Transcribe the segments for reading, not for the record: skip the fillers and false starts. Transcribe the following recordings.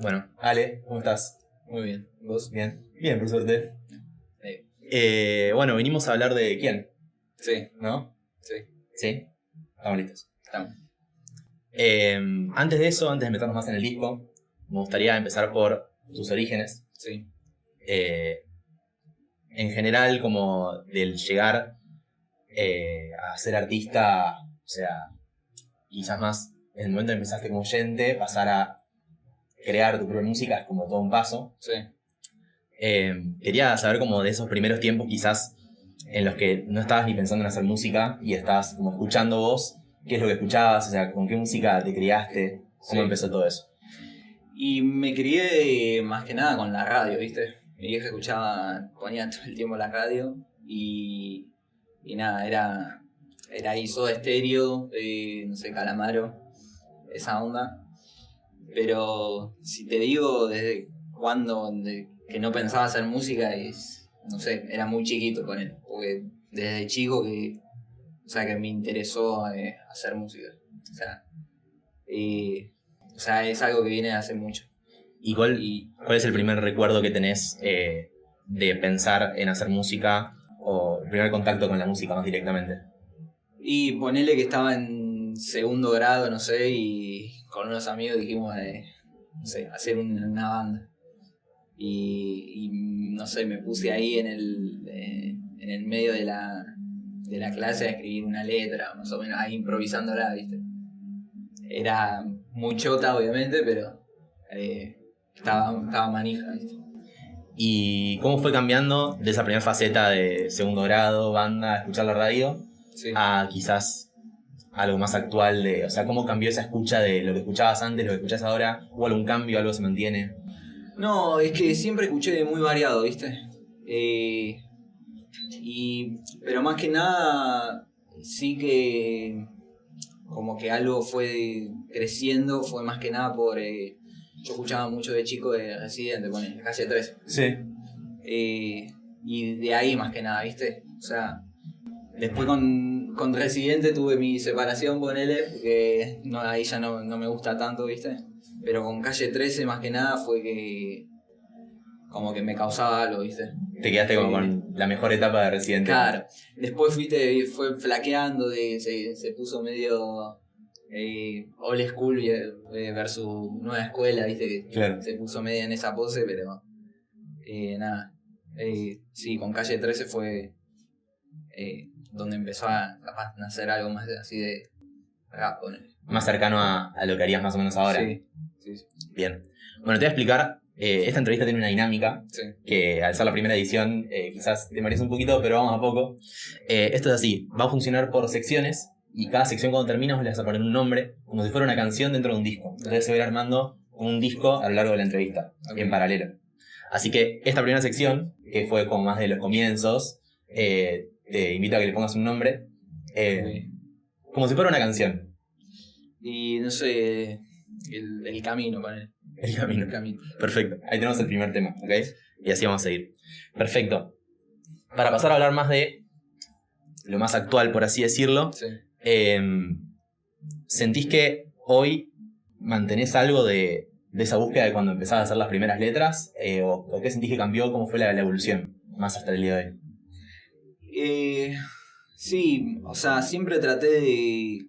Bueno, Ale, ¿cómo estás? Muy bien. ¿Vos? Bien. Bien, por suerte. Sí. Bueno, vinimos a hablar de quién, Sí. ¿no? Sí. Sí. Estamos listos. Estamos. Antes de eso, antes de meternos más en el disco, me gustaría empezar por tus orígenes. Sí. En general, como del llegar a ser artista, o sea, quizás más en el momento en que empezaste como oyente, pasar a crear tu propia música es como todo un paso. Sí. Quería saber como de esos primeros tiempos quizás en los que no estabas ni pensando en hacer música y estabas como escuchando vos, qué es lo que escuchabas, o sea, con qué música te criaste, cómo Sí. empezó todo eso. Y me crié más que nada con la radio, ¿viste? Mi vieja ponía todo el tiempo la radio y nada, era ahí Soda Stereo, no sé, Calamaro, esa onda. Pero si te digo desde cuándo que no pensaba hacer música, no sé, era muy chiquito con él, porque desde chico que me interesó hacer música. O sea, es algo que viene de hace mucho. ¿Y cuál es el primer recuerdo que tenés de pensar en hacer música o el primer contacto con la música más directamente? Y ponele que estaba en segundo grado, no sé, y con unos amigos dijimos no sé, hacer una banda. Y no sé, me puse ahí en el medio de la clase a escribir una letra, más o menos ahí improvisándola, ¿viste? Era muy chota, obviamente, pero estaba manija, ¿viste? ¿Y cómo fue cambiando de esa primera faceta de segundo grado, banda, escuchar la radio, Sí. a quizás algo más actual o sea, cómo cambió esa escucha de lo que escuchabas antes, lo que escuchás ahora? ¿Hubo algún cambio, algo se mantiene? No, es que siempre escuché muy variado, ¿viste? Pero más que nada, sí que como que algo fue creciendo, fue más que nada por... yo escuchaba mucho de chico de Residente, ponele, Calle 13. Sí. Y de ahí más que nada, ¿viste? O sea, después con Residente tuve mi separación, ponele, porque no, ahí ya no me gusta tanto, ¿viste? Pero con Calle 13 más que nada fue que como que me causaba algo, ¿viste? Te quedaste como con la mejor etapa de Residente. Claro. Después fue flaqueando, se puso medio old school versus nueva escuela, ¿viste? Que Claro. se puso medio en esa pose, pero nada. Sí, con Calle 13 fue donde empezó a nacer algo más así de rap, ponele. Más cercano a lo que harías más o menos ahora. Sí. Bien. Bueno, te voy a explicar. Esta entrevista tiene una dinámica Sí. que al ser la primera edición quizás te merece un poquito, pero vamos a poco. Esto es así, va a funcionar por secciones y cada sección cuando terminas le vas a poner un nombre como si fuera una canción dentro de un disco. Entonces se va a ir armando un disco a lo largo de la entrevista, en paralelo. Así que esta primera sección, que fue como más de los comienzos, te invito a que le pongas un nombre como si fuera una canción. Y no sé, el camino, ponele. El camino. Perfecto. Ahí tenemos el primer tema, ¿ok? Y así vamos a seguir. Perfecto. Para pasar a hablar más de lo más actual, por así decirlo, Sí. ¿Sentís que hoy mantenés algo de esa búsqueda de cuando empezabas a hacer las primeras letras? ¿O qué sentís que cambió? ¿Cómo fue la evolución más hasta el día de hoy? Sí, o sea, siempre traté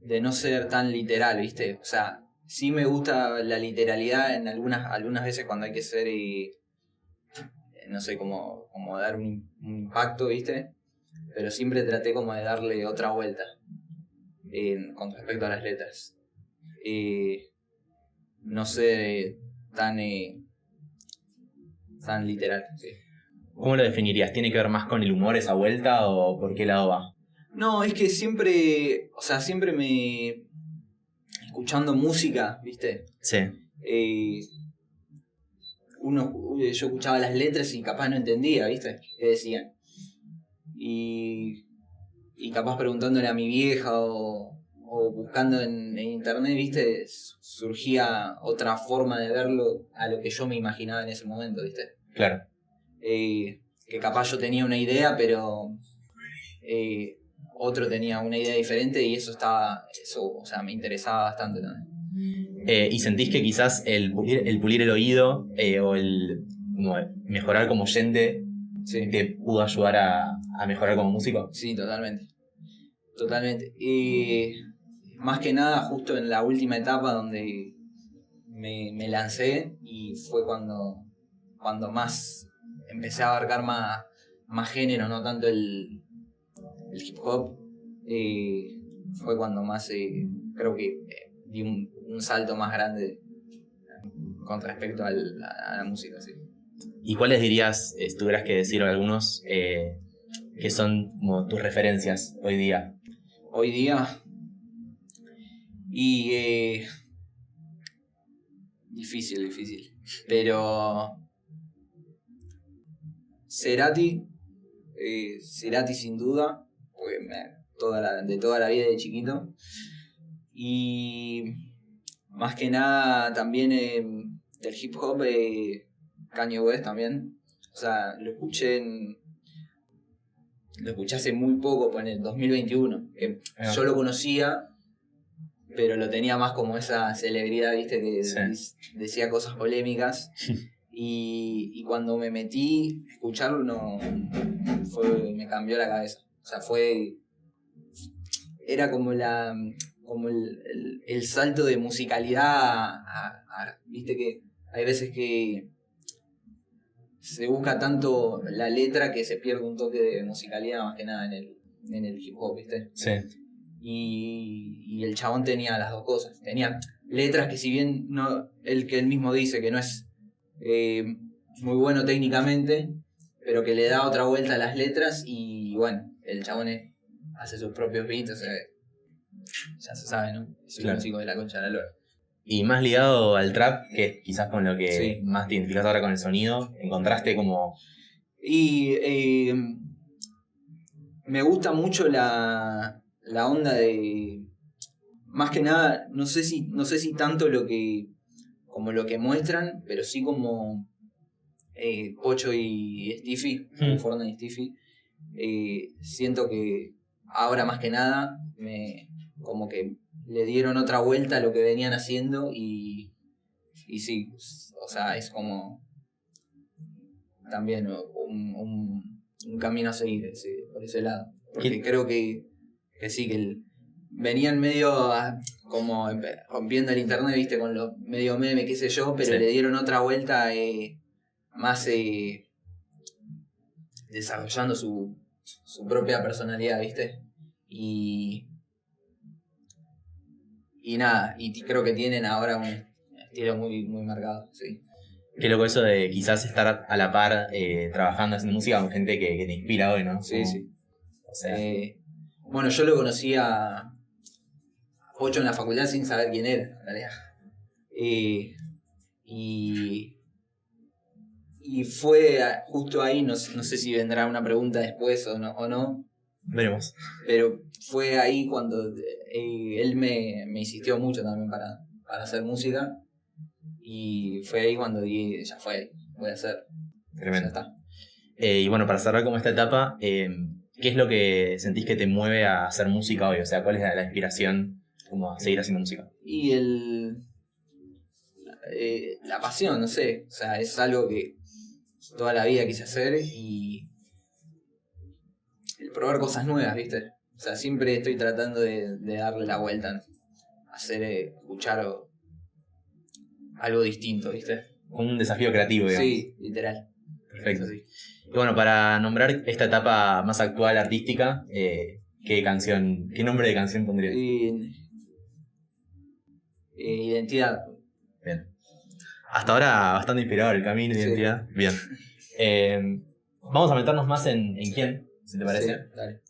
de no ser tan literal, ¿viste? O sea, sí me gusta la literalidad en algunas veces cuando hay que ser, no sé, como dar un impacto, ¿viste? Pero siempre traté como de darle otra vuelta con respecto a las letras. No sé, tan literal, sí. ¿Cómo lo definirías? ¿Tiene que ver más con el humor esa vuelta o por qué lado va? No, es que siempre escuchando música, ¿viste? Sí. Yo escuchaba las letras y capaz no entendía, ¿viste? ¿Qué decían? Y capaz preguntándole a mi vieja o buscando en internet, ¿viste? Surgía otra forma de verlo a lo que yo me imaginaba en ese momento, ¿viste? Claro. Que capaz yo tenía una idea, pero otro tenía una idea diferente y eso, o sea, me interesaba bastante también. ¿Y sentís que quizás el pulir el oído o el como mejorar como oyente Sí, te pudo ayudar a mejorar como músico? sí, totalmente. Totalmente. Y más que nada justo en la última etapa donde me lancé y fue cuando más empecé a abarcar más género, no tanto el hip hop. Fue cuando más creo que di un salto más grande con respecto a la música. Sí. ¿Y cuáles dirías, si tuvieras que decir algunos, que son como tus referencias hoy día? Hoy día, y difícil, pero Cerati, Cerati sin duda, porque de toda la vida de chiquito, y más que nada también del hip hop, Kanye West también, o sea, lo escuché hace muy poco, pues en el 2021, que yo lo conocía, pero lo tenía más como esa celebridad, viste, que decía cosas polémicas. Y cuando me metí a escucharlo, me cambió la cabeza. O sea, era como el salto de musicalidad viste que hay veces que se busca tanto la letra que se pierde un toque de musicalidad más que nada en el hip hop, ¿viste? Sí. Y el chabón tenía las dos cosas. Tenía letras que si bien no, que él mismo dice que no es muy bueno técnicamente, pero que le da otra vuelta a las letras y bueno, el chabón hace sus propios beats, o sea, ya se sabe, ¿no? Es un músico de la concha de la lora. Y más ligado al trap, que es quizás con lo que Sí. más te identificas ahora con el sonido, ¿encontraste como...? Y me gusta mucho la onda de... Más que nada, no sé si tanto como lo que muestran, pero sí como Pocho y Stiffy, Fortnite y Stiffy. Siento que ahora más que nada como que le dieron otra vuelta a lo que venían haciendo y sí, o sea, es como también un camino a seguir por ese lado. Porque creo que sí, que venían medio como rompiendo el internet, viste, con los medio meme, qué sé yo, pero le dieron otra vuelta más desarrollando su propia personalidad, viste. Y nada, y creo que tienen ahora un estilo muy, muy marcado, sí. Qué loco eso de quizás estar a la par trabajando haciendo música con gente que te inspira hoy, ¿no? Sí, sí. O sea... bueno, yo lo conocí a Pocho en la facultad sin saber quién era, en realidad. Y fue justo ahí, no sé si vendrá una pregunta después o no. Veremos. Pero fue ahí cuando él me insistió mucho también para hacer música. Y fue ahí cuando dije, ya fue, voy a hacer. Tremendo. Ya está. Y bueno, para cerrar como esta etapa, ¿qué es lo que sentís que te mueve a hacer música hoy? O sea, ¿cuál es la inspiración como a seguir haciendo música? Y la pasión, no sé. O sea, es algo que toda la vida quise hacer y el probar cosas nuevas, ¿viste? O sea, siempre estoy tratando de darle la vuelta, hacer, escuchar algo distinto, ¿viste? Un desafío creativo, digamos. Sí, literal. Perfecto. Sí. Y bueno, para nombrar esta etapa más actual artística, ¿qué nombre de canción pondrías? Identidad. Bien. Hasta ahora bastante inspirador el camino, Sí. Identidad. Bien. Vamos a meternos más en quién, si te parece. Sí, dale.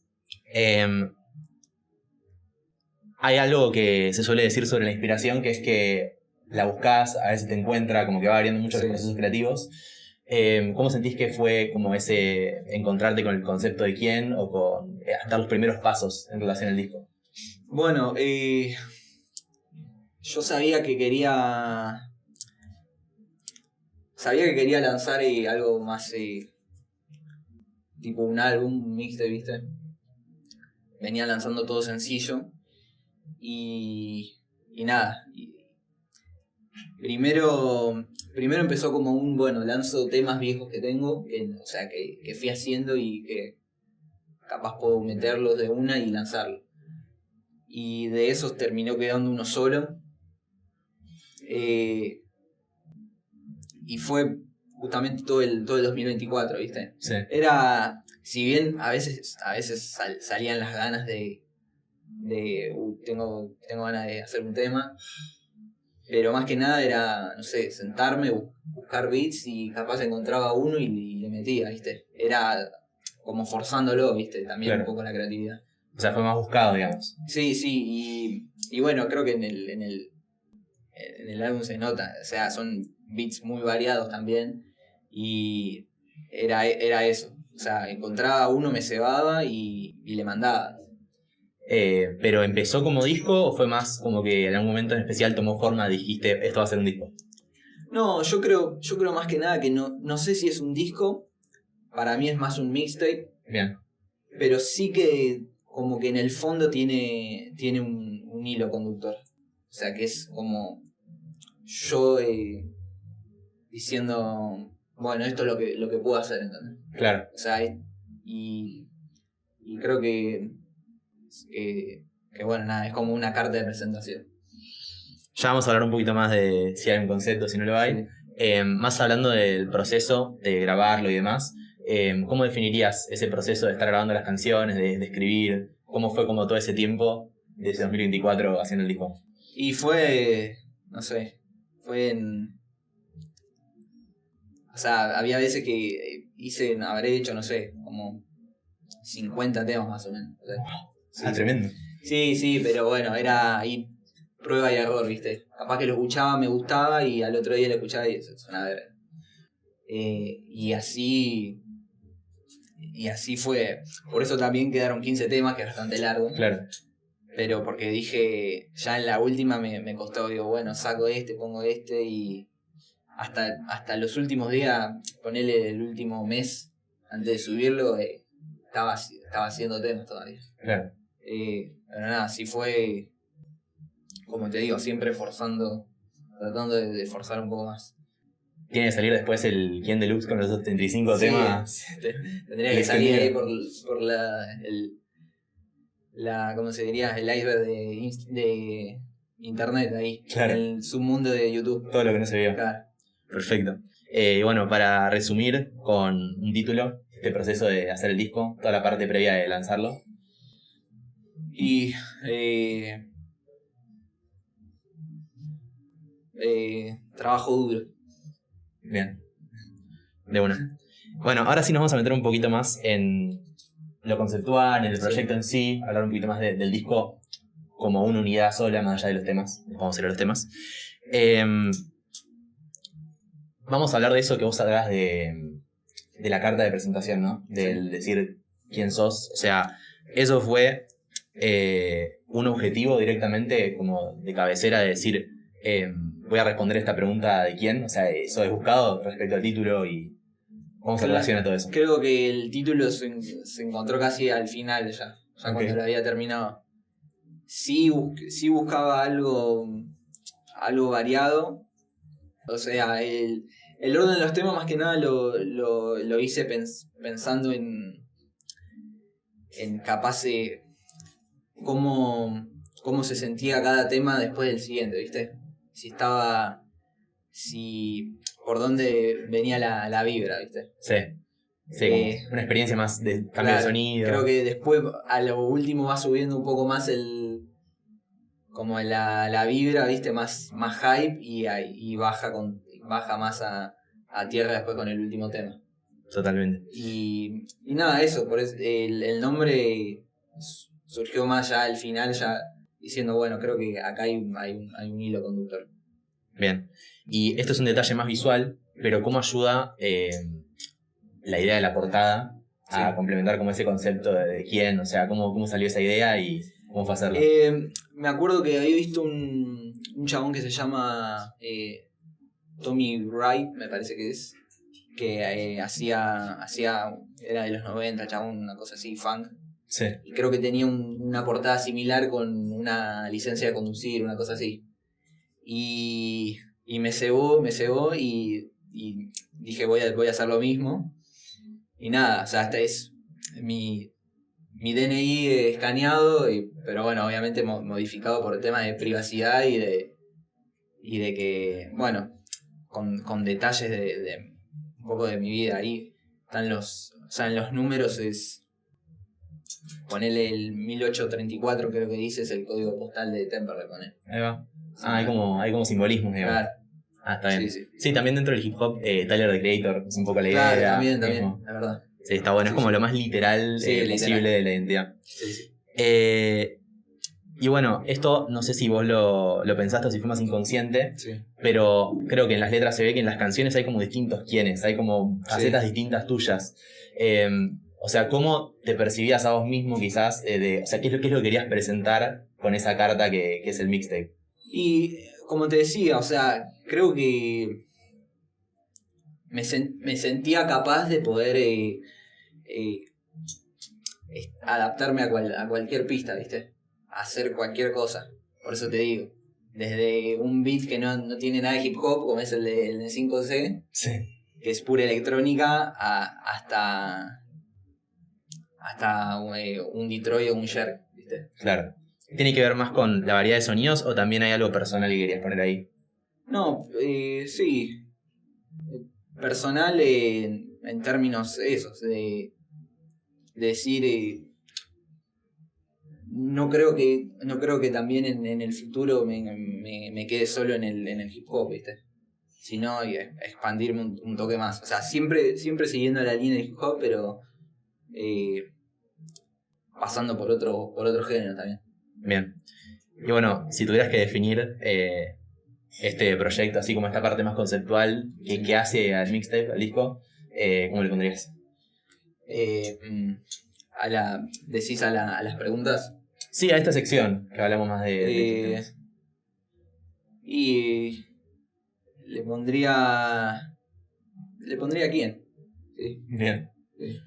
Hay algo que se suele decir sobre la inspiración, que es que la buscas, a veces te encuentra, como que va variando mucho los procesos creativos. ¿Cómo sentís que fue como ese encontrarte con el concepto de quién o con dar los primeros pasos en relación al disco? Bueno, yo sabía que quería lanzar algo más tipo un álbum, un mixtape, ¿viste? Venía lanzando todo sencillo y nada, Primero empezó como lanzo temas viejos que tengo, que fui haciendo y que capaz puedo meterlos de una y lanzarlo. Y de esos terminó quedando uno solo. Y fue justamente todo el 2024, ¿viste? Sí. Era, si bien a veces salían las ganas de tengo ganas de hacer un tema, pero más que nada era, no sé, sentarme, buscar beats y capaz encontraba uno y le metía, ¿viste? Era como forzándolo, ¿viste? También Claro. un poco la creatividad. O sea, fue más buscado, digamos. Sí, y bueno, creo que en el álbum se nota, o sea, son beats muy variados también y era eso, o sea, encontraba uno, me cebaba y le mandaba. ¿Pero empezó como disco o fue más como que en algún momento en especial tomó forma, dijiste, esto va a ser un disco? No, yo creo más que nada que no sé si es un disco, para mí es más un mixtape. Bien. Pero sí que como que en el fondo tiene un hilo conductor. O sea, que es como yo diciendo, bueno, esto es lo que puedo hacer, ¿entendés? Claro. O sea, y creo que bueno, nada, es como una carta de presentación. Ya vamos a hablar un poquito más de si hay un concepto, si no lo hay. Sí. Más hablando del proceso de grabarlo y demás, ¿cómo definirías ese proceso de estar grabando las canciones, de escribir? ¿Cómo fue como todo ese tiempo de ese 2024 haciendo el disco? Y fue, no sé, o sea, había veces que habré hecho, no sé, como 50 temas más o menos. O sea, Sí. Tremendo. Sí, pero bueno, era ahí prueba y error, ¿viste? Capaz que lo escuchaba, me gustaba y al otro día lo escuchaba y eso sonaba verga. Y así fue. Por eso también quedaron 15 temas, que es bastante largo. Claro. Pero porque dije, ya en la última me costó, digo, bueno, saco pongo y hasta los últimos días, ponele el último mes antes de subirlo, estaba haciendo temas todavía. Claro. Pero nada, así fue, como te digo, siempre tratando de forzar un poco más. Tiene que salir después el Quién Deluxe con los 75 temas. Tendría que salir ahí por ¿cómo se diría? El iceberg de internet ahí. Claro. El submundo de YouTube. Todo lo que no se vio. Claro. Perfecto. Bueno, para resumir con un título, este proceso de hacer el disco, toda la parte previa de lanzarlo. Y trabajo duro. Bien. De una. Bueno, ahora sí nos vamos a meter un poquito más en lo conceptual, en el proyecto en sí, hablar un poquito más del disco como una unidad sola, más allá de los temas. Vamos a ir a los temas. Vamos a hablar de eso que vos hablabas de la carta de presentación, ¿no? Del decir quién sos. O sea, eso fue un objetivo directamente como de cabecera de decir, voy a responder esta pregunta de quién. O sea, eso es buscado respecto al título y cómo se relaciona todo eso. Creo que el título se encontró casi al final ya okay. Cuando lo había terminado. Sí buscaba algo variado. O sea, el orden de los temas más que nada lo hice pensando en capaz de cómo se sentía cada tema después del siguiente, ¿viste? Por dónde venía la vibra, ¿viste? Sí, como una experiencia más de cambio de sonido. Creo que después a lo último va subiendo un poco más como la vibra, ¿viste? Más hype y baja más a tierra después con el último tema. Totalmente. Y nada, eso, por eso el nombre surgió más ya al final, ya diciendo, bueno, creo que acá hay un hilo conductor. Bien. Y esto es un detalle más visual, pero ¿cómo ayuda la idea de la portada a complementar como ese concepto de quién? O sea, ¿cómo salió esa idea y cómo fue hacerlo? Me acuerdo que había visto un chabón que se llama Tommy Wright, me parece que es, que era de los 90, chabón, una cosa así, funk. Sí. Y creo que tenía una portada similar con una licencia de conducir, una cosa así. Y Y me cebó y dije voy a hacer lo mismo. Y nada, o sea, hasta es mi DNI escaneado, pero bueno, obviamente modificado por el tema de privacidad y de que, bueno, con detalles de un poco de mi vida. Ahí están en los números ponele el 1834, creo que dice, es el código postal de Temperley, ponele. Ahí va. Sí, hay como simbolismos, digamos. Claro. Está bien. Sí. Sí, también dentro del hip hop, Tyler, the Creator, es un poco la Claro, idea. también, mismo. la verdad. Sí, está bueno, Sí, es como sí. lo más literal Sí, posible literal. de la identidad. Sí. Y bueno, esto no sé si vos lo pensaste o si fue más inconsciente, Sí. pero creo que en las letras se ve que en las canciones hay como distintos quiénes, hay como facetas distintas tuyas. O sea, ¿cómo te percibías a vos mismo quizás? O sea, ¿qué es lo que querías presentar con esa carta que es el mixtape? Y como te decía, o sea, creo que me sentía capaz de poder adaptarme a cualquier pista, ¿viste? A hacer cualquier cosa. Por eso te digo, desde un beat que no tiene nada de hip hop, como es el de 5C, Sí. que es pura electrónica, hasta un Detroit o un Sherk, ¿viste? Claro. ¿Tiene que ver más con la variedad de sonidos o también hay algo personal que querías poner ahí? No, sí. Personal en términos esos, de decir, no creo que también en el futuro me quede solo en el hip hop, ¿viste? Sino expandirme un toque más. O sea, siempre siguiendo la línea del hip hop, pero pasando por otro género también. Bien. Y bueno, si tuvieras que definir este proyecto, así como esta parte más conceptual, que hace al mixtape, al disco, ¿cómo le pondrías? ¿Decís a las preguntas? Sí, a esta sección, que hablamos más de temas. Y le pondría quién. Sí. Bien. Sí.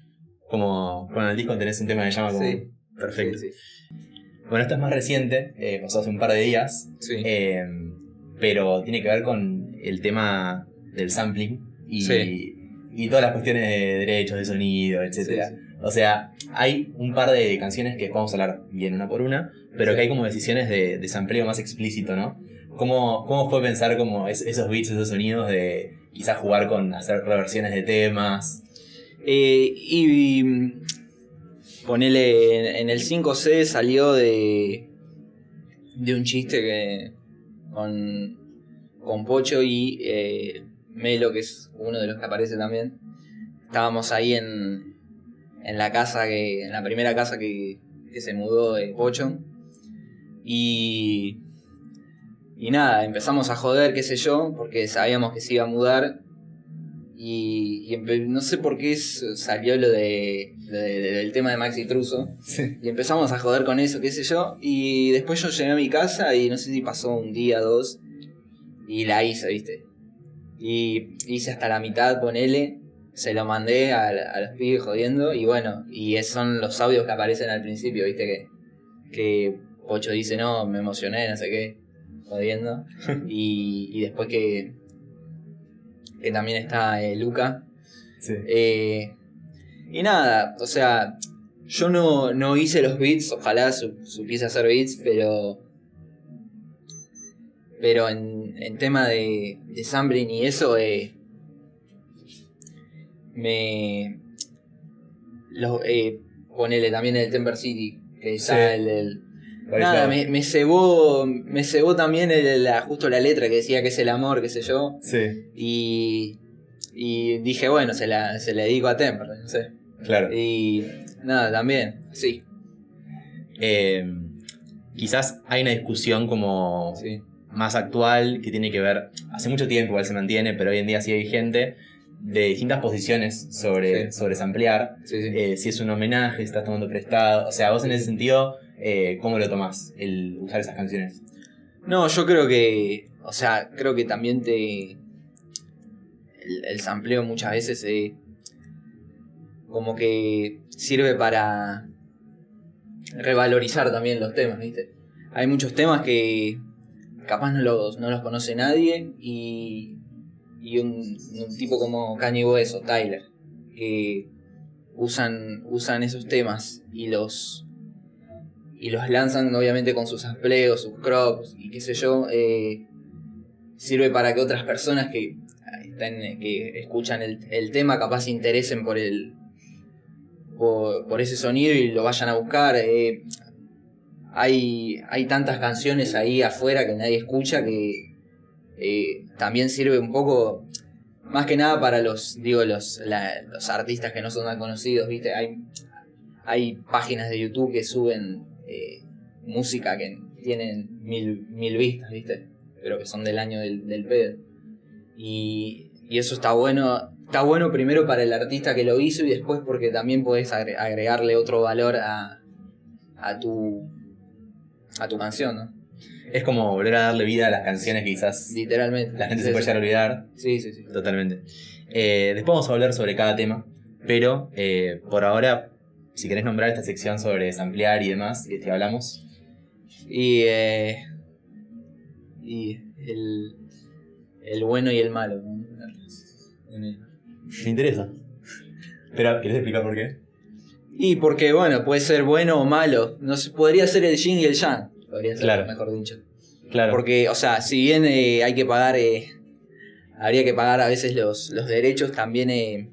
Como con el disco tenés un tema que se llama como... Sí. Perfecto. Sí. Bueno, esto es más reciente, pasó hace un par de días, Sí. pero tiene que ver con el tema del sampling y, Sí. y todas las cuestiones de derechos de sonido, etc. Sí. O sea, hay un par de canciones que vamos a hablar bien una por una, pero Sí. que hay como decisiones de sampleo más explícito, ¿no? ¿Cómo fue pensar como esos beats, esos sonidos de quizás jugar con hacer reversiones de temas? Y ponele en el 5C salió de un chiste que con Pocho y Melo, que es uno de los que aparece también. Estábamos ahí en la primera casa que se mudó de Pocho. Y nada, empezamos a joder, qué sé yo, porque sabíamos que se iba a mudar. Y no sé por qué salió lo del tema de Maxi Truso. Sí. Y empezamos a joder con eso, qué sé yo. Y después yo llegué a mi casa y no sé si pasó un día, 2. Y la hice, ¿viste? Y hice hasta la mitad, ponele. Se lo mandé a los pibes jodiendo. Y bueno, y esos son los audios que aparecen al principio, ¿viste? Que Pocho dice, no, me emocioné, no sé qué. Jodiendo. Y después que también está Luca. Sí. Y nada, o sea, yo no hice los beats, ojalá supiese hacer beats, pero en tema de sampling y eso, ponele también el Temper City, que está Sí. Nada, me cebó también justo la letra que decía que es el amor, qué sé yo. Sí. Y dije, bueno, se la dedico a Temper, no sé. Claro. Y nada, también, sí. Quizás hay una discusión como más actual que tiene que ver, hace mucho tiempo igual se mantiene, pero hoy en día sigue vigente, de distintas posiciones sobre samplear. Sí. Si es un homenaje, si estás tomando prestado. O sea, vos en ese sentido, ¿cómo lo tomás, el usar esas canciones? No, yo creo que, o sea, creo que también el sampleo muchas veces como que sirve para revalorizar también los temas, ¿viste? Hay muchos temas que capaz no los conoce nadie, y un tipo como Kanye West o Tyler, que usan esos temas y los lanzan obviamente con sus sampleos, sus crops y qué sé yo, sirve para que otras personas que escuchan el tema capaz se interesen por ese sonido y lo vayan a buscar. Hay tantas canciones ahí afuera que nadie escucha que también sirve un poco, más que nada para los artistas que no son tan conocidos, ¿viste? Hay páginas de YouTube que suben música que tienen mil vistas, ¿viste? Pero que son del año del pedo. Y eso está bueno. Está bueno primero para el artista que lo hizo, y después porque también podés agregarle otro valor a tu canción, ¿no? Es como volver a darle vida a las canciones que quizás literalmente la gente se puede llegar a olvidar. Sí. Totalmente. Después vamos a hablar sobre cada tema, pero por ahora, si querés nombrar esta sección sobre samplear y demás, que hablamos. Y el bueno y el malo, ¿no? Me interesa. Pero, ¿querés explicar por qué? Y porque, bueno, puede ser bueno o malo. No se podría ser el yin y el yang. Podría ser, claro, mejor dicho. Claro. Porque, o sea, si bien hay que pagar, habría que pagar a veces los derechos, también se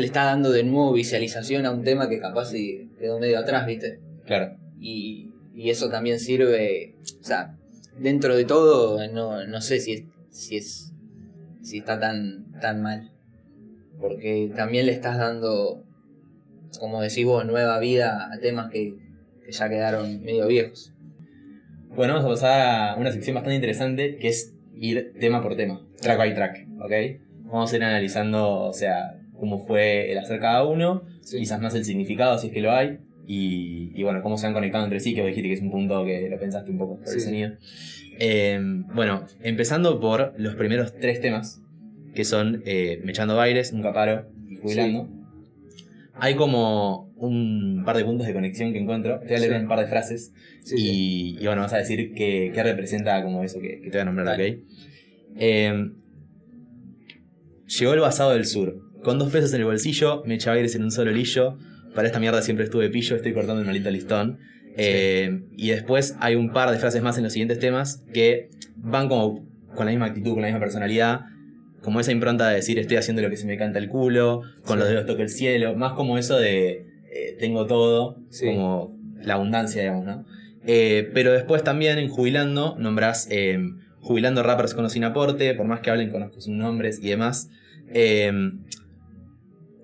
le está dando de nuevo visualización a un tema que capaz quedó medio atrás, ¿viste? Claro. Y eso también sirve, o sea, dentro de todo, no sé si está tan mal. Porque también le estás dando, como decís vos, nueva vida a temas que ya quedaron medio viejos. Bueno, vamos a pasar a una sección bastante interesante, que es ir tema por tema, track by track, ¿ok? Vamos a ir analizando, o sea, cómo fue el hacer cada uno, sí, quizás más el significado, si es que lo hay, y bueno, cómo se han conectado entre sí, que vos dijiste que es un punto que lo pensaste un poco por el sonido. Bueno, empezando por los primeros 3 temas, que son Mechando Baires, Nunca Paro y Jubilando. Sí. Hay como un par de puntos de conexión que encuentro. Te voy a leer un par de frases y bueno, vas a decir qué representa como eso que te voy a nombrar, ¿ok? Llegó el basado del sur. Con 2 pesos en el bolsillo, me echa aires en un solo lillo. Para esta mierda siempre estuve pillo, estoy cortando el maldito listón. Y después hay un par de frases más en los siguientes temas que van como con la misma actitud, con la misma personalidad. Como esa impronta de decir estoy haciendo lo que se me canta el culo, con los dedos toco el cielo, más como eso de tengo todo, como la abundancia, digamos, ¿no? Pero después también en Jubilando nombrás jubilando rappers con o sin aporte, por más que hablen con sus nombres y demás.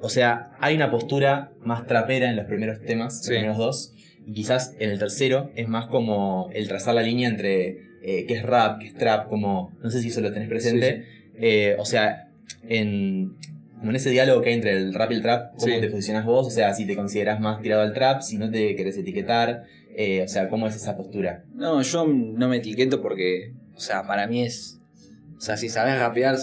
O sea, hay una postura más trapera en los primeros temas, los primeros 2, y quizás en el tercero es más como el trazar la línea entre qué es rap, qué es trap, como, no sé si eso lo tenés presente. O sea, como en ese diálogo que hay entre el rap y el trap, ¿cómo te posicionás vos? O sea, si te considerás más tirado al trap, si no te querés etiquetar, o sea, ¿cómo es esa postura? No, yo no me etiqueto porque, o sea, para mí es, o sea, si sabés rapear,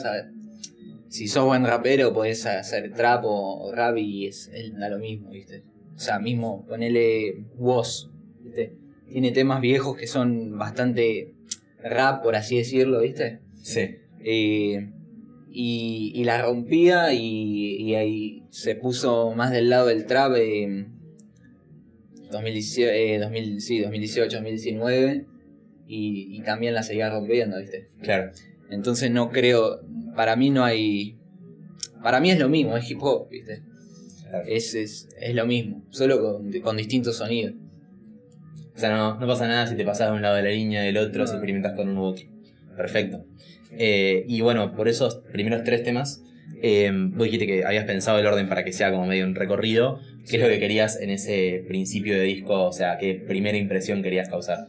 si sos buen rapero podés hacer trap o rap y da lo mismo, ¿viste? O sea, mismo ponele Woz, ¿viste? Tiene temas viejos que son bastante rap, por así decirlo, ¿viste? Sí. Y la rompía y ahí se puso más del lado del trap 2018, 2019 y también la seguía rompiendo, ¿viste? Claro. Entonces no creo, para mí no hay, para mí es lo mismo, es hip hop, ¿viste? Claro. Es lo mismo, solo con distintos sonidos. O sea, no pasa nada si te pasás de un lado de la línea del otro, si experimentas con uno u otro. Perfecto. Y bueno, por esos primeros 3 temas, vos dijiste que habías pensado el orden para que sea como medio un recorrido. ¿Qué es lo que querías en ese principio de disco? O sea, ¿qué primera impresión querías causar?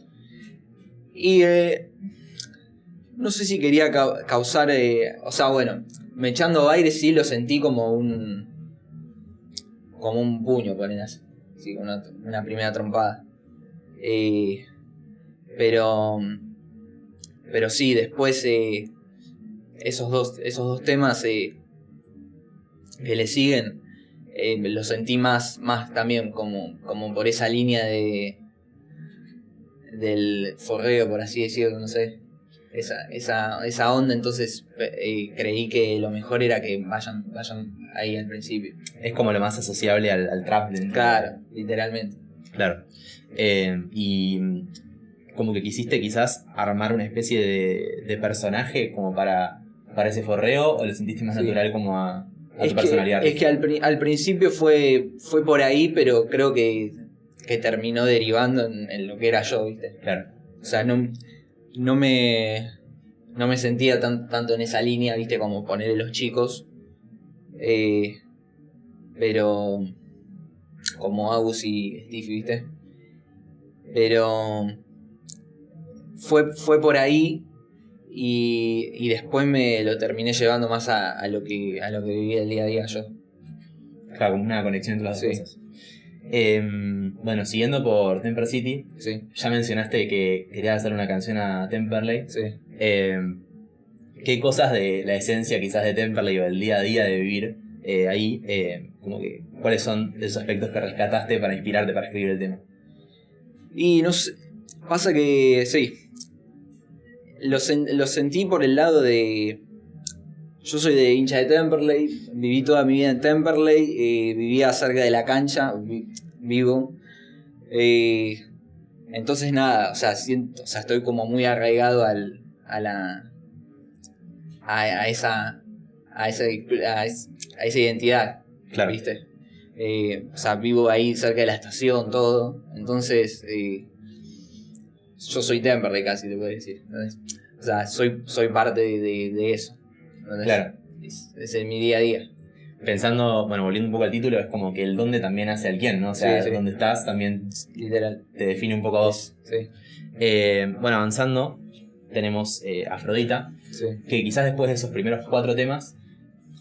Y no sé si quería causar, o sea, bueno, Mechando Aires sí lo sentí como un puño, ponen así, sí, una primera trompada. Pero sí, después esos dos temas que le siguen, lo sentí más también como por esa línea de del forreo, por así decirlo, no sé. Esa onda, entonces creí que lo mejor era que vayan ahí al principio. Es como lo más asociable al trap. Claro, literalmente. Claro. Y como que quisiste quizás armar una especie de personaje como para ese forreo, o lo sentiste más natural como a tu personalidad. Es que al principio fue por ahí, pero creo que terminó derivando en lo que era yo, ¿viste? Claro. O sea, no me sentía tanto en esa línea, ¿viste? Como ponerle los chicos. Pero como Agus y Steve, ¿viste? Pero fue por ahí y después me lo terminé llevando más a lo que vivía el día a día yo. Claro, como una conexión entre las dos cosas. Bueno, siguiendo por Temper City, sí. Ya mencionaste que querías hacer una canción a Temperley. Sí. ¿Qué cosas de la esencia quizás de Temperley o del día a día de vivir ahí, como que cuáles son esos aspectos que rescataste para inspirarte para escribir el tema? Y no sé, pasa que sí, lo sentí por el lado de... Yo soy de hincha de Temperley, viví toda mi vida en Temperley, vivía cerca de la cancha, vivo. Entonces nada, o sea, estoy como muy arraigado a esa identidad, claro. ¿Viste? O sea, vivo ahí cerca de la estación, todo. Entonces, yo soy Temperley casi, te puedo decir. Entonces, o sea, soy parte de eso. Entonces, claro. Es en mi día a día. Pensando, bueno, volviendo un poco al título, es como que el dónde también hace al quién, ¿no? O sea, sí. Donde estás también literal te define un poco a vos. Sí. Bueno, avanzando, tenemos Afrodita, sí. Que quizás después de esos primeros 4 temas,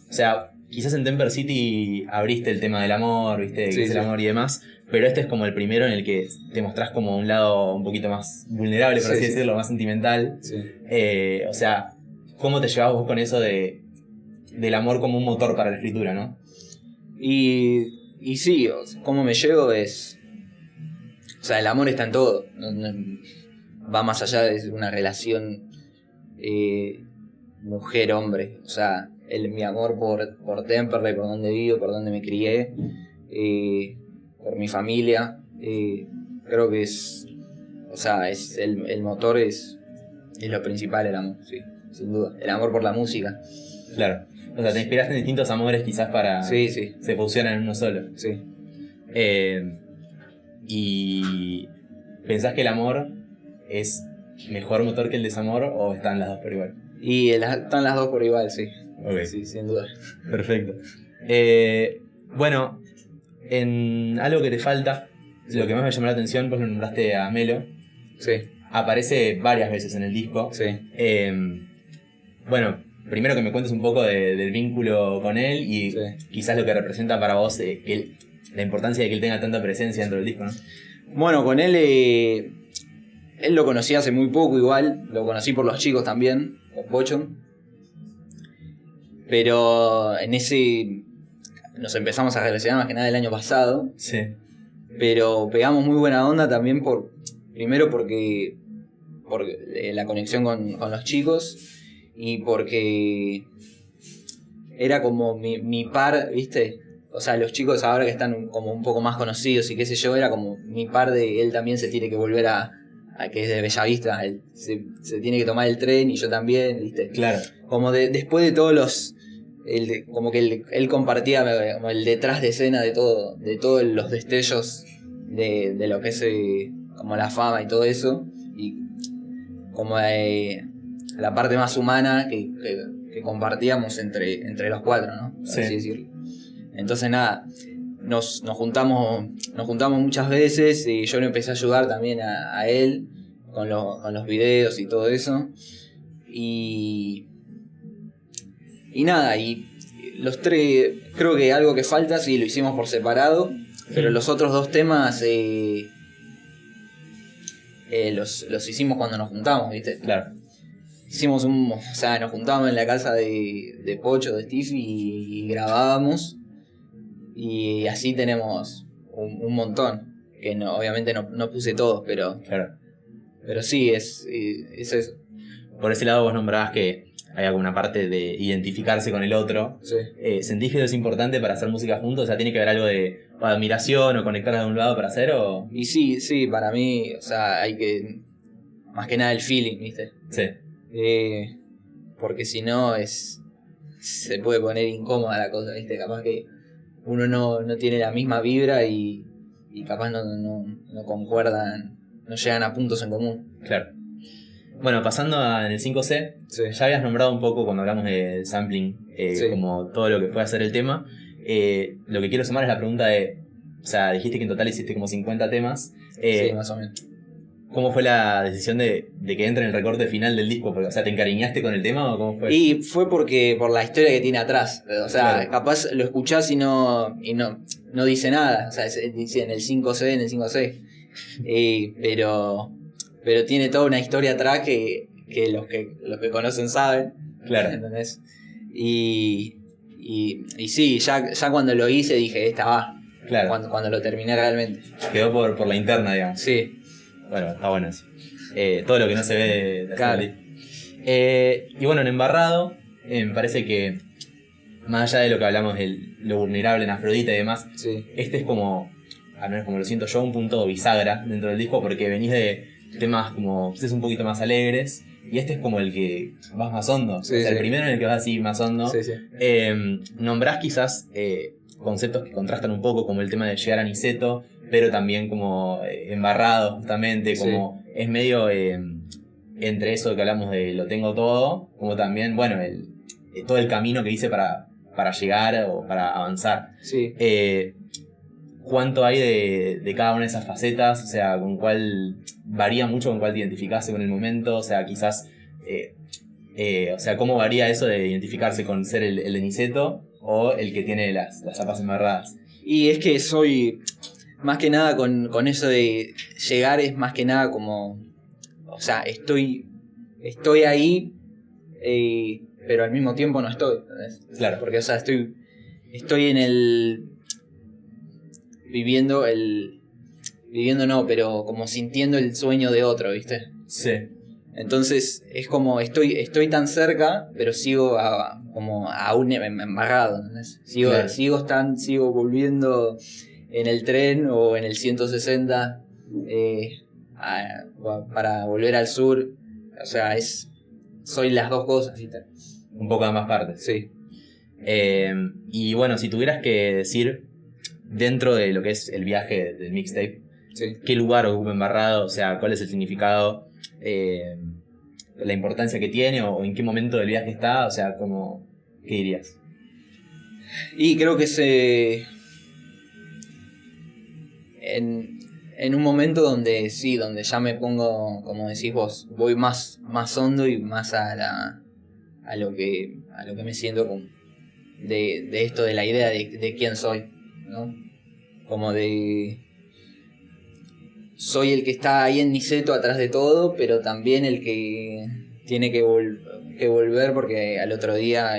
o sea, quizás en Temper City abriste el tema del amor, ¿viste? Que es el amor y demás, pero este es como el primero en el que te mostrás como un lado un poquito más vulnerable, por así decirlo, más sentimental. Sí. O sea, ¿cómo te llevabas vos con eso del amor como un motor para la escritura, no? Y sí, cómo me llevo es... O sea, el amor está en todo. Va más allá de una relación mujer-hombre. O sea, mi amor por Temperley, por donde vivo, por donde me crié, por mi familia, creo que es... O sea, es el motor es lo principal, el amor, sí, sin duda. El amor por la música. Claro. O sea, te inspiraste en distintos amores quizás para... Sí. Se fusionan en uno solo. Sí. ¿Y pensás que el amor es mejor motor que el desamor o están las dos por igual? Y están las dos por igual, sí. Okay. Sí, sin duda. Perfecto. Bueno, en algo que te falta, lo que más me llamó la atención, vos lo nombraste a Melo. Sí. Aparece varias veces en el disco. Sí. Bueno, primero que me cuentes un poco del vínculo con él y quizás lo que representa para vos la importancia de que él tenga tanta presencia dentro del disco, ¿no? Bueno, con él lo conocí hace muy poco igual, lo conocí por los chicos también, con Pocho. Pero en ese nos empezamos a relacionar más que nada el año pasado. Sí. Pero pegamos muy buena onda también primero porque la conexión con los chicos y porque era como mi par, ¿viste? O sea, los chicos ahora que están como un poco más conocidos y qué sé yo, era como mi par de él también se tiene que volver a que es de Bellavista, él se tiene que tomar el tren y yo también, ¿viste? Claro. Como después de todos los... como que él compartía como el detrás de escena de todos los destellos de lo que es como la fama y todo eso, y como la parte más humana que compartíamos entre los 4, ¿no? Sí. Así decirlo. Entonces nada, nos juntamos muchas veces y yo le empecé a ayudar también a él con los videos y todo eso. Y nada, y los 3, creo que algo que falta, sí, lo hicimos por separado, pero los otros 2 temas los hicimos cuando nos juntamos, ¿viste? Claro. Hicimos o sea, nos juntábamos en la casa de Pocho, de Steve y grabábamos. Y así tenemos un montón, que obviamente no puse todos, pero... Claro. Pero sí, es eso. Por ese lado vos nombrabas que hay alguna parte de identificarse con el otro. Sí. ¿Sentís que eso es importante para hacer música juntos? O sea, ¿tiene que haber algo de admiración o conectar de un lado para hacer? O... Y sí, para mí, o sea, hay que, más que nada el feeling, ¿viste? Sí, Porque si no se puede poner incómoda la cosa, ¿viste? Capaz que uno no tiene la misma vibra y capaz no concuerdan, no llegan a puntos en común. claro. Bueno, pasando en el 5C, Sí. ya habías nombrado un poco cuando hablamos de sampling, Sí. como todo lo que fue hacer el tema. Lo que quiero sumar es la pregunta de, o sea, dijiste que en total hiciste como 50 temas. Sí, más o menos. ¿Cómo fue la decisión de que entre en el recorte final del disco? Porque, o sea, ¿te encariñaste con el tema o cómo fue? Y fue por la historia que tiene atrás. O sea, Claro. capaz lo escuchás y no dice nada. O sea, dice en el 5C, en el 5C. Pero tiene toda una historia atrás que los que conocen saben. Claro. ¿Entendés? Y sí, ya cuando lo hice dije, esta va. Claro. Cuando lo terminé realmente. Quedó por la interna, digamos. Sí. Bueno, está bueno eso. Todo lo que no se ve de Claro. y bueno, en Embarrado, me parece que, más allá de lo que hablamos de lo vulnerable en Afrodita y demás, Sí. este es como, al menos como lo siento yo, un punto bisagra dentro del disco, porque venís de temas como quizás un poquito más alegres, y este es como el que vas más hondo. Sí, o sea, sí. el primero en el que vas así más hondo. Sí, sí. Nombrás quizás conceptos que contrastan un poco, como el tema de llegar a Niceto, pero también como Embarrado, justamente, Sí. como es medio entre eso que hablamos de lo tengo todo, como también, bueno, todo el camino que hice para llegar o para avanzar. Sí. ¿Cuánto hay de cada una de esas facetas? O sea, con cuál varía mucho, con cuál te identificaste con el momento, o sea, quizás, o sea, ¿cómo varía eso de identificarse con ser el de Niceto o el que tiene las zapas embarradas? Y es que soy, más que nada con eso de llegar, es más que nada como, o sea, estoy ahí, pero al mismo tiempo no estoy, ¿entendés? Claro. Porque, o sea, estoy en el, viviendo no, pero como sintiendo el sueño de otro, ¿viste? Sí, Entonces es como estoy tan cerca, pero sigo como aún embarrado, ¿entendés? Claro. Sigo volviendo en el tren o en el 160 para volver al sur. O sea, soy las dos cosas, ¿viste? un poco de ambas partes. Sí. Y bueno, si tuvieras que decir, dentro de lo que es el viaje del mixtape, Sí. ¿qué lugar ocupa Embarrado? O sea, ¿cuál es el significado? ¿La importancia que tiene? ¿O en qué momento del viaje está? O sea, ¿qué dirías? Y creo que en un momento donde ya me pongo, como decís vos, voy más hondo y más a lo que me siento de esto, de la idea de quién soy, ¿no? Como de... Soy el que está ahí en Niceto atrás de todo, pero también el que tiene que volver porque al otro día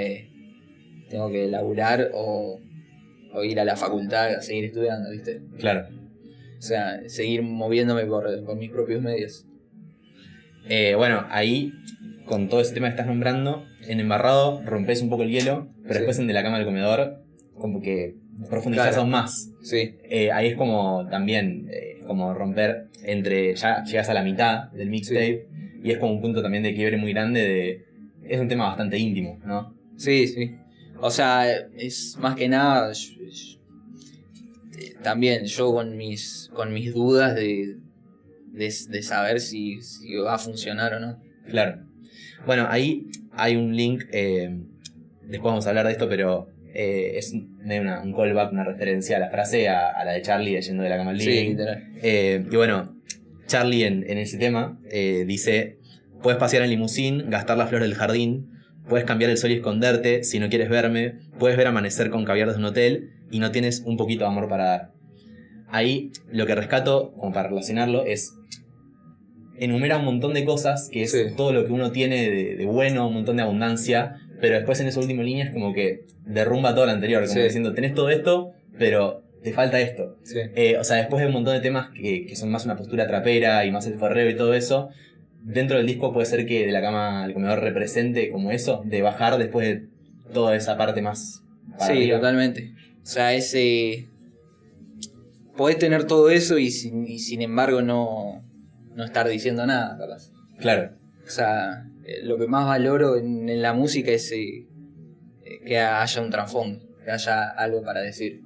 tengo que laburar o ir a la facultad a seguir estudiando, ¿viste? Claro. O sea, seguir moviéndome por mis propios medios. Bueno, ahí, con todo ese tema que estás nombrando, en Embarrado rompes un poco el hielo, pero Sí. después en De la cama del comedor, como que profundizás Claro. aún más. Sí, Ahí es como también, como romper ya llegas a la mitad del mixtape, y es como un punto también de quiebre muy grande es un tema bastante íntimo, ¿no? sí. O sea, es más que nada... también yo con mis dudas de saber si va a funcionar o no. Claro. Bueno, ahí hay un link, después vamos a hablar de esto, pero es un callback, una referencia a la frase, a la de Charlie de Yendo de la cama al Sí, living. literal. Y bueno, Charlie en ese tema dice: puedes pasear en limusín, gastar las flores del jardín, puedes cambiar el sol y esconderte si no quieres verme, puedes ver amanecer con caviar desde un hotel y no tienes un poquito de amor para dar. Ahí lo que rescato, como para relacionarlo, es... enumera un montón de cosas, que es Sí. todo lo que uno tiene de bueno, un montón de abundancia, pero después en esa última línea es como que derrumba todo lo anterior, como Sí. diciendo, tenés todo esto, pero te falta esto. Sí. O sea, después de un montón de temas que son más una postura trapera y más el forreo y todo eso, dentro del disco puede ser que De la cama al comedor represente como eso, de bajar después de toda esa parte más para Sí, arriba. totalmente. O sea, podés tener todo eso y sin embargo no estar diciendo nada, capaz. Claro. O sea, lo que más valoro en la música es que haya un trasfondo, que haya algo para decir.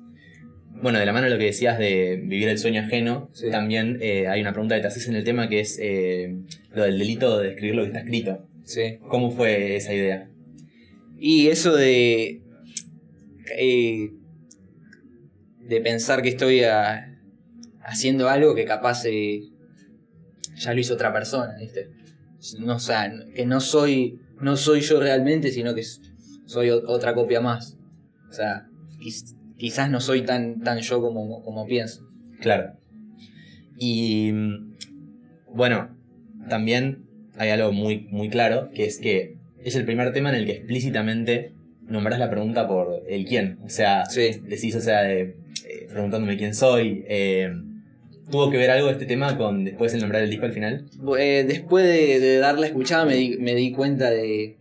Bueno, de la mano de lo que decías de vivir el sueño ajeno, Sí. también hay una pregunta que te haces en el tema que es lo del delito de escribir lo que está escrito. Sí. ¿Cómo fue esa idea? Y eso de pensar que estoy haciendo algo que capaz ya lo hizo otra persona, ¿viste? No, o sea, que no soy yo realmente, sino que soy otra copia más. O sea, quizás no soy tan yo como pienso. Claro. Y bueno, también hay algo muy, muy claro, que es el primer tema en el que explícitamente nombrás la pregunta por el quién. O sea, Sí. decís, o sea, preguntándome quién soy. ¿Tuvo que ver algo este tema con después el nombrar el disco al final? Después de dar la escuchada me di cuenta del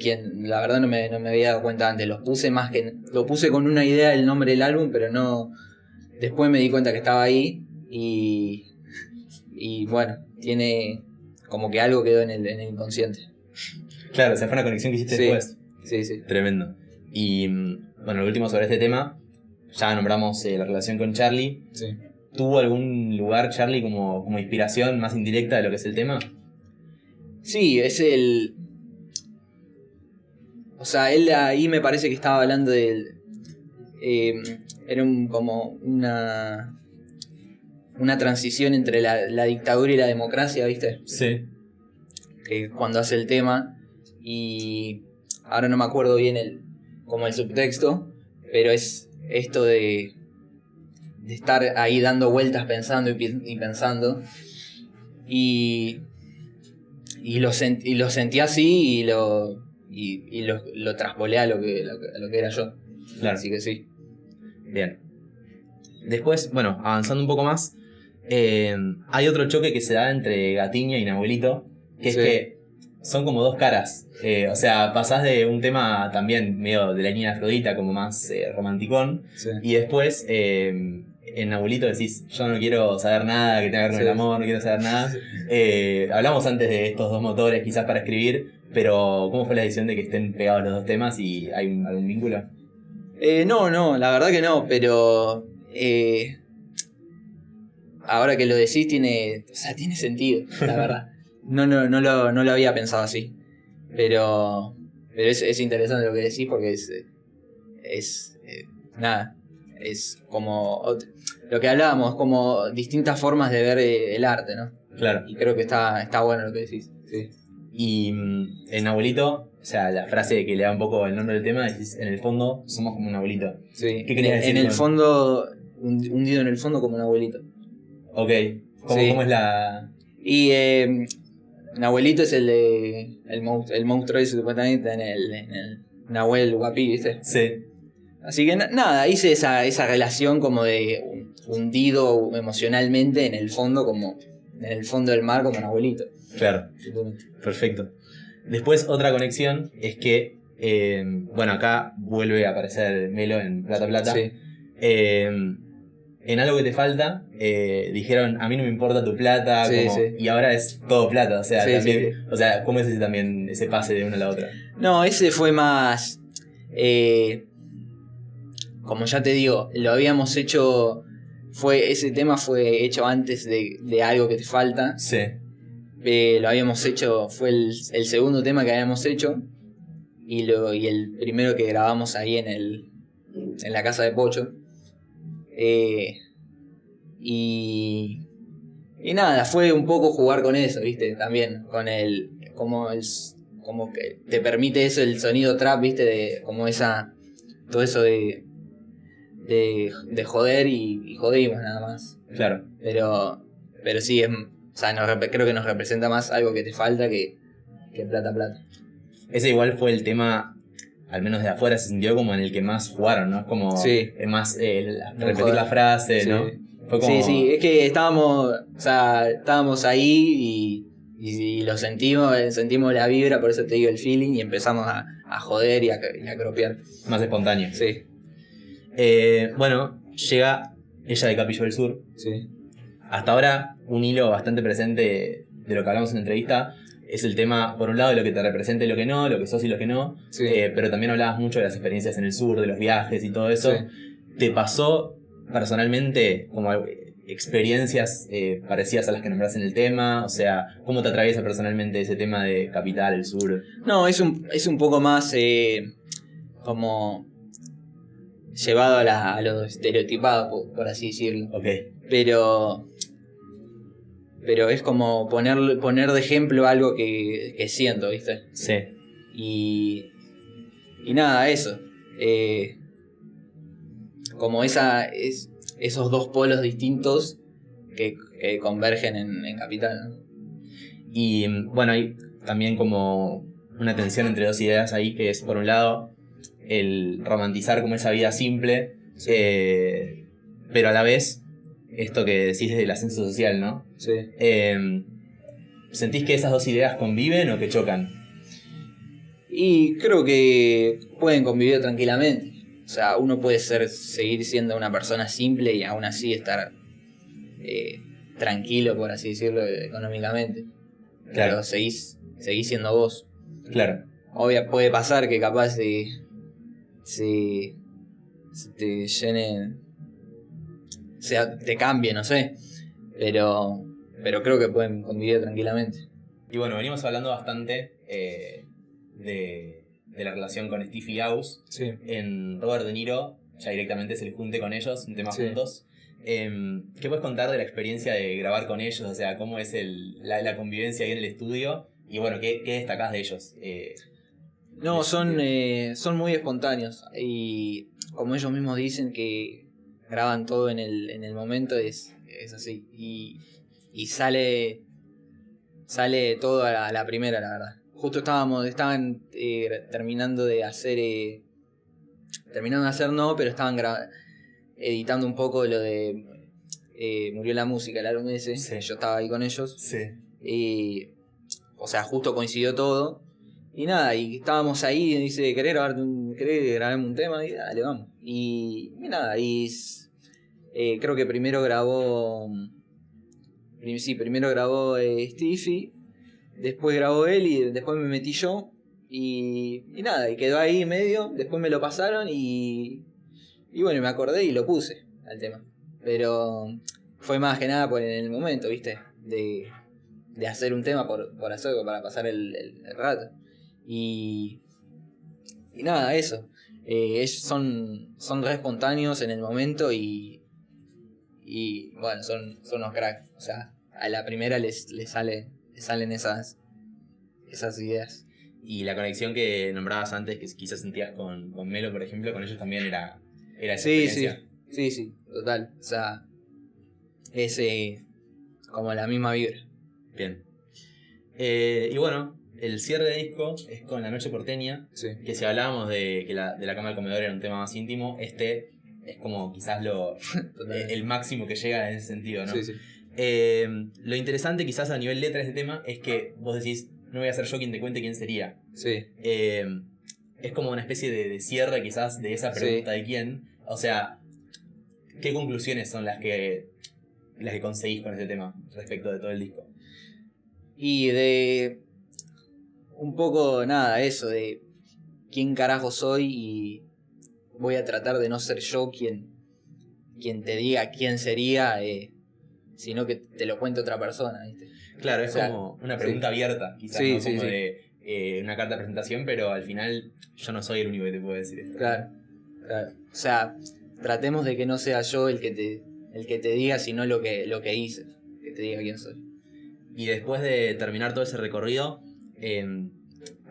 quién. La verdad no me había dado cuenta antes. Lo puse con una idea del nombre del álbum, pero no. Después me di cuenta que estaba ahí y bueno, tiene como que algo quedó en el inconsciente. Claro, o sea, fue una conexión que hiciste Sí. después. Sí. Tremendo. Y bueno, lo último sobre este tema, ya nombramos la relación con Charlie. Sí. ¿Tuvo algún lugar Charlie como inspiración más indirecta de lo que es el tema? Sí, es el... O sea, él ahí me parece que estaba hablando del... era como una transición entre la dictadura y la democracia, ¿viste? Sí. Que cuando hace el tema, y ahora no me acuerdo bien como el subtexto, pero es esto de estar ahí dando vueltas pensando y pensando, y lo sentí así y lo traspolé a lo que era yo. Claro. Así que sí. Bien. Después, bueno, avanzando un poco más, hay otro choque que se da entre Gatiña y Nahuelito, que es Sí. que son como dos caras. O sea, pasás de un tema también medio de la niña Afrodita, como más romanticón, Sí. y después en Nahuelito decís, yo no quiero saber nada que tenga que ver con el Sí. amor, no quiero saber nada. Hablamos antes de estos dos motores quizás para escribir, pero ¿cómo fue la decisión de que estén pegados los dos temas y hay algún vínculo? No, la verdad que no, pero ahora que lo decís tiene sentido, la verdad. No lo había pensado así. Pero es interesante lo que decís porque nada, es como lo que hablábamos, como distintas formas de ver el arte, ¿no? Claro. Y creo que está bueno lo que decís. Sí. Y en Abuelito, o sea, la frase que le da un poco el nombre del tema es: en el fondo somos como un abuelito. Sí. ¿Qué querías decir En el con- fondo, hundido en el fondo como un abuelito. Ok, ¿cómo, Sí. cómo es la...? Y Nahuelito es el monstruo ese supuestamente en el Nahuel Guapi, ¿viste? Sí, Así que nada, hice esa relación como de hundido emocionalmente en el fondo, como en el fondo del mar como Nahuelito. claro, perfecto. Después otra conexión es que, bueno, acá vuelve a aparecer Melo en Plata Plata. Sí. En Algo que te falta, dijeron, a mí no me importa tu plata, Sí, como- sí. y ahora es todo plata, o sea, Sí, también, sí, sí. o sea, ¿cómo es ese también, ese pase de una a la otra? No, ese fue más... como ya te digo, lo habíamos hecho... Ese tema fue hecho antes de Algo que te falta. Sí, Lo habíamos hecho, fue el segundo tema que habíamos hecho. Y el primero que grabamos ahí en la casa de Pocho. Y nada, fue un poco jugar con eso, ¿viste? También, con como que te permite eso, el sonido trap, ¿viste? Como todo eso de joder y jodimos nada más. claro. Pero sí, o sea, creo que nos representa más Algo que te falta que Plata Plata. Ese igual fue el tema al menos de afuera, se sintió como en el que más jugaron, ¿no? Es como Sí. más repetir la frase, Sí. ¿no? Fue como... Sí, es que estábamos ahí y lo sentimos la vibra, por eso te digo el feeling, y empezamos a joder y a cropear. Más espontáneo. Sí. Bueno, llega ella de Capillo del Sur. Sí. Hasta ahora, un hilo bastante presente de lo que hablamos en la entrevista es el tema, por un lado, de lo que te representa y lo que no, lo que sos y lo que no, Sí. pero también hablabas mucho de las experiencias en el sur, de los viajes y todo eso. Sí. ¿Te pasó personalmente como experiencias parecidas a las que nombras en el tema? O sea, ¿cómo te atraviesa personalmente ese tema de capital, el sur? No, es un poco más como llevado a lo estereotipado, por así decirlo. Ok. Pero es como poner de ejemplo algo que siento, ¿viste? Sí. Y nada, eso. Como esos dos polos distintos que convergen en Capital, ¿no? Y bueno, hay también como una tensión entre dos ideas ahí, que es por un lado el romantizar como esa vida simple, pero a la vez esto que decís del ascenso social, ¿no? Sí. ¿Sentís que esas dos ideas conviven o que chocan? Y creo que pueden convivir tranquilamente. O sea, uno puede seguir siendo una persona simple y aún así estar tranquilo, por así decirlo, económicamente. Claro. Pero seguís siendo vos. Claro. Obvio, puede pasar que capaz se te llene, te cambie, no sé. Pero creo que pueden convivir tranquilamente. Y bueno, venimos hablando bastante de la relación con Steve y Aus. Sí. En Robert De Niro ya directamente se les junte con ellos, un tema Sí. juntos. ¿Qué puedes contar de la experiencia de grabar con ellos? O sea, ¿cómo es la convivencia ahí en el estudio? Y bueno, ¿qué destacás de ellos? No, son muy espontáneos. Y como ellos mismos dicen que graban todo en el momento, es así. Y sale todo a la primera, la verdad. Justo estaban terminando de hacer... no, pero estaban editando un poco lo de Murió la música, el álbum ese. Sí. Yo estaba ahí con ellos. Sí. Y, o sea, justo coincidió todo. Y nada, y estábamos ahí y dice, ¿querés grabarme un tema? Y dale, vamos. Y nada, creo que primero grabó Stevie, después grabó él y después me metí yo. Y nada, y quedó ahí medio, después me lo pasaron y bueno, me acordé y lo puse al tema. Pero fue más que nada en el momento, ¿viste? De hacer un tema por hacerlo, para pasar el rato. Y nada, eso. Ellos son re espontáneos en el momento y bueno, son unos cracks. O sea, a la primera les salen esas ideas. Y la conexión que nombrabas antes, que quizás sentías con Melo, por ejemplo, con ellos también era esa experiencia. Sí, total. O sea, es como la misma vibra. Bien. Y bueno, el cierre de disco es con La Noche Porteña, Sí. que si hablábamos de que de la cama del comedor era un tema más íntimo, este es como quizás el máximo que llega en ese sentido, ¿no? Sí. Lo interesante quizás a nivel letra de este tema es que vos decís, no voy a ser yo quien te cuente quién sería. Sí. Es como una especie de cierre quizás de esa pregunta de quién. O sea, ¿qué conclusiones son las que conseguís con este tema respecto de todo el disco? Y de un poco nada, eso de quién carajo soy y voy a tratar de no ser yo quien te diga quién sería, sino que te lo cuente otra persona, ¿viste? Claro, es o sea, como una pregunta abierta, quizás, ¿no? Como de una carta de presentación, pero al final yo no soy el único que te puede decir esto. Claro. O sea, tratemos de que no sea yo el que te diga, sino lo que hice, que te diga quién soy. Y después de terminar todo ese recorrido,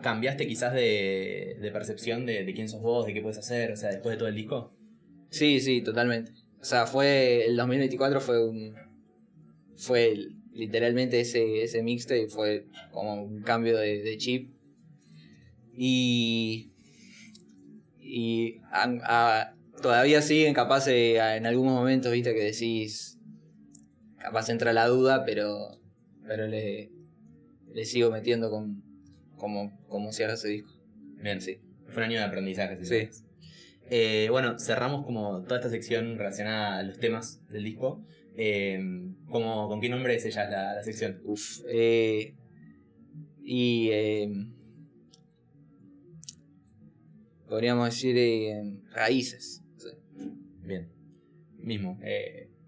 ¿cambiaste quizás de percepción de quién sos vos, de qué puedes hacer, o sea, después de todo el disco? Sí, totalmente. O sea, el 2024 fue literalmente ese mixtape, fue como un cambio de chip. Y Y todavía siguen, capaz en algunos momentos, viste, que decís, capaz entra la duda, pero le sigo metiendo como cierra ese disco. Bien, Sí. Fue un año de aprendizaje. Sí. Bueno, cerramos como toda esta sección relacionada a los temas del disco. ¿Con qué nombre sellas la sección? Podríamos decir raíces. Sí. Bien. Mismo.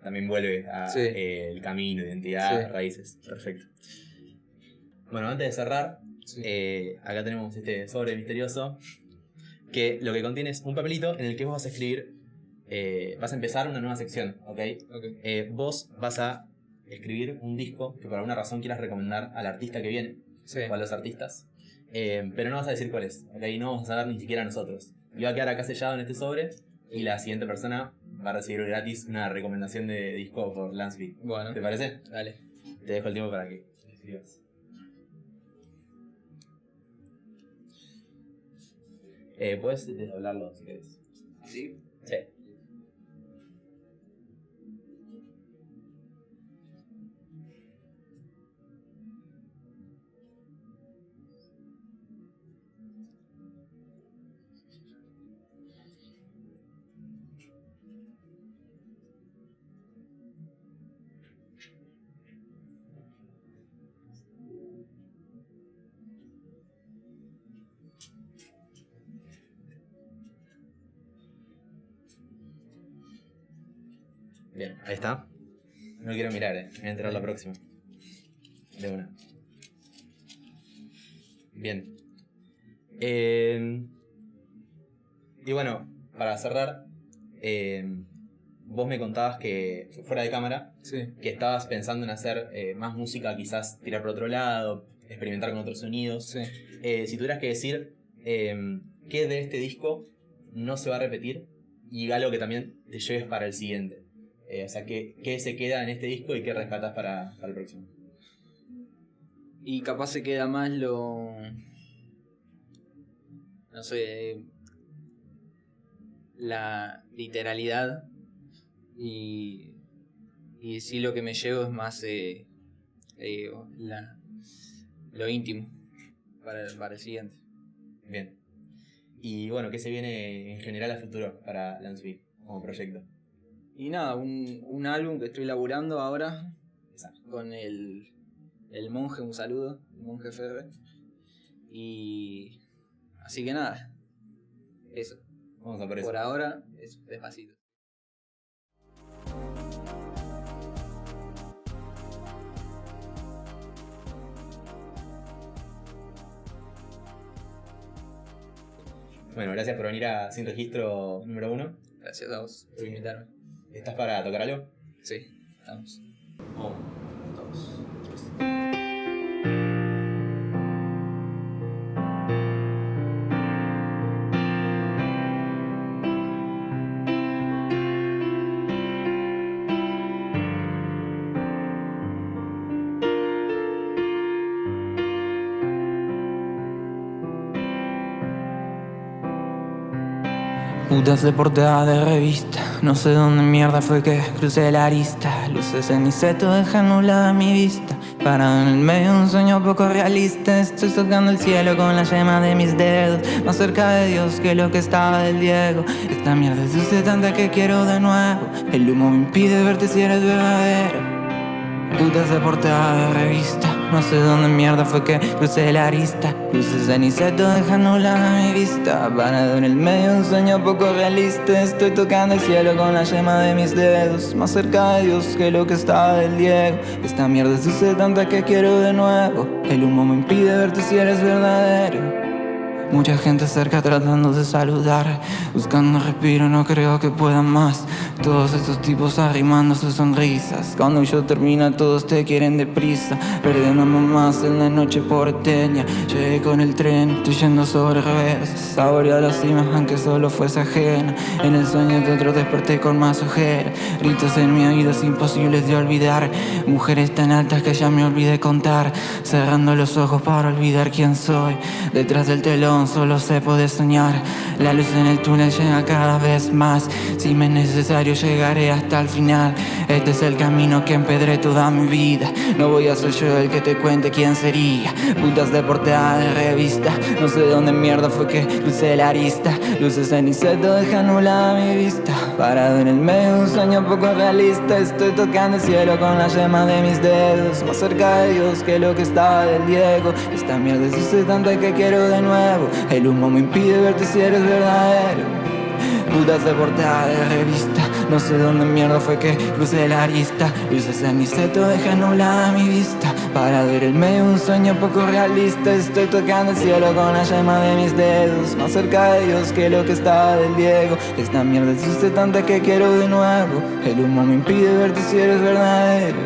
También vuelve a Sí. El camino, identidad, Sí. raíces. Perfecto. Bueno, antes de cerrar, Sí. acá tenemos este sobre misterioso que lo que contiene es un papelito en el que vos vas a escribir, vas a empezar una nueva sección, ¿ok? Vos vas a escribir un disco que por alguna razón quieras recomendar al artista que viene, Sí. o a los artistas, pero no vas a decir cuál es, ¿ok? No vamos a saber ni siquiera nosotros. Y va a quedar acá sellado en este sobre y la siguiente persona va a recibir gratis una recomendación de disco por Landspeed. Bueno. ¿Te parece? Dale. Te dejo el tiempo para que escribas. Puedes desdoblarlo si querés. ¿Sí? Sí. Bien, ahí está. No quiero mirar, voy a entrar a la próxima. De una. Bien. Y bueno, para cerrar, vos me contabas que, fuera de cámara, Sí. que estabas pensando en hacer más música, quizás tirar por otro lado, experimentar con otros sonidos. Sí. Si tuvieras que decir qué de este disco no se va a repetir y algo que también te lleves para el siguiente. O sea, ¿qué se queda en este disco y qué rescatas para el próximo? Y capaz se queda más no sé, la literalidad y sí, lo que me llevo es más lo íntimo para el siguiente. Bien. Y bueno, ¿qué se viene en general a futuro para Landspeed como proyecto? Y nada, un álbum que estoy laburando ahora. Exacto. Con el monje, un saludo, el monje Ferre. Y así que nada, eso. Vamos a por eso. Por ahora es Despacito. Bueno, gracias por venir a Sin Registro número 1. Gracias a vos por invitarme. ¿Estás para tocar algo? Sí, estamos. 1, 2, 3. Putas de portada de revista, no sé dónde mierda fue que crucé la arista. Luces en mi seto dejan nublada mi vista. Parado en el medio de un sueño poco realista. Estoy tocando el cielo con la yema de mis dedos, más cerca de Dios que lo que estaba del Diego. Esta mierda es dulce tanta que quiero de nuevo. El humo me impide verte si eres verdadero. Putas de portada de revista, no sé dónde mierda fue que crucé la arista. Luces de aniceto dejan nublada mi vista. Parado en el medio de un sueño poco realista. Estoy tocando el cielo con la yema de mis dedos, más cerca de Dios que lo que estaba del Diego. Esta mierda es dulce tanta que quiero de nuevo. El humo me impide verte si eres verdadero. Mucha gente cerca tratando de saludar, buscando respiro, no creo que puedan más. Todos estos tipos arrimando sus sonrisas. Cuando yo termina todos te quieren deprisa. Perdiéndome más en la noche porteña. Llegué con el tren, estoy yendo sobre ruedas. Saboreé las cimas aunque solo fuese ajena. En el sueño de otro desperté con más ojera. Gritos en mi oído imposibles de olvidar. Mujeres tan altas que ya me olvidé contar. Cerrando los ojos para olvidar quién soy. Detrás del telón ilusión, solo se puede soñar. La luz en el túnel llega cada vez más. Si me es necesario llegaré hasta el final. Este es el camino que empedré toda mi vida. No voy a ser yo el que te cuente quién sería. Putas de portada de revista. No sé dónde mierda fue que crucé la arista. Luces en insecto dejan nublada mi vista. Parado en el medio de un sueño poco realista. Estoy tocando el cielo con la yema de mis dedos. Más cerca de Dios que lo que estaba del Diego. Esta mierda es tanta que quiero de nuevo. El humo me impide verte si eres verdadero. Putas de portada de revista. No sé dónde mierda fue que crucé la arista. Luces en mi seto dejan nublada mi vista. Para ver el medio de un sueño poco realista. Estoy tocando el cielo con la yema de mis dedos. Más cerca de Dios que lo que estaba del Diego. Esta mierda existe tanta que quiero de nuevo. El humo me impide verte si eres verdadero.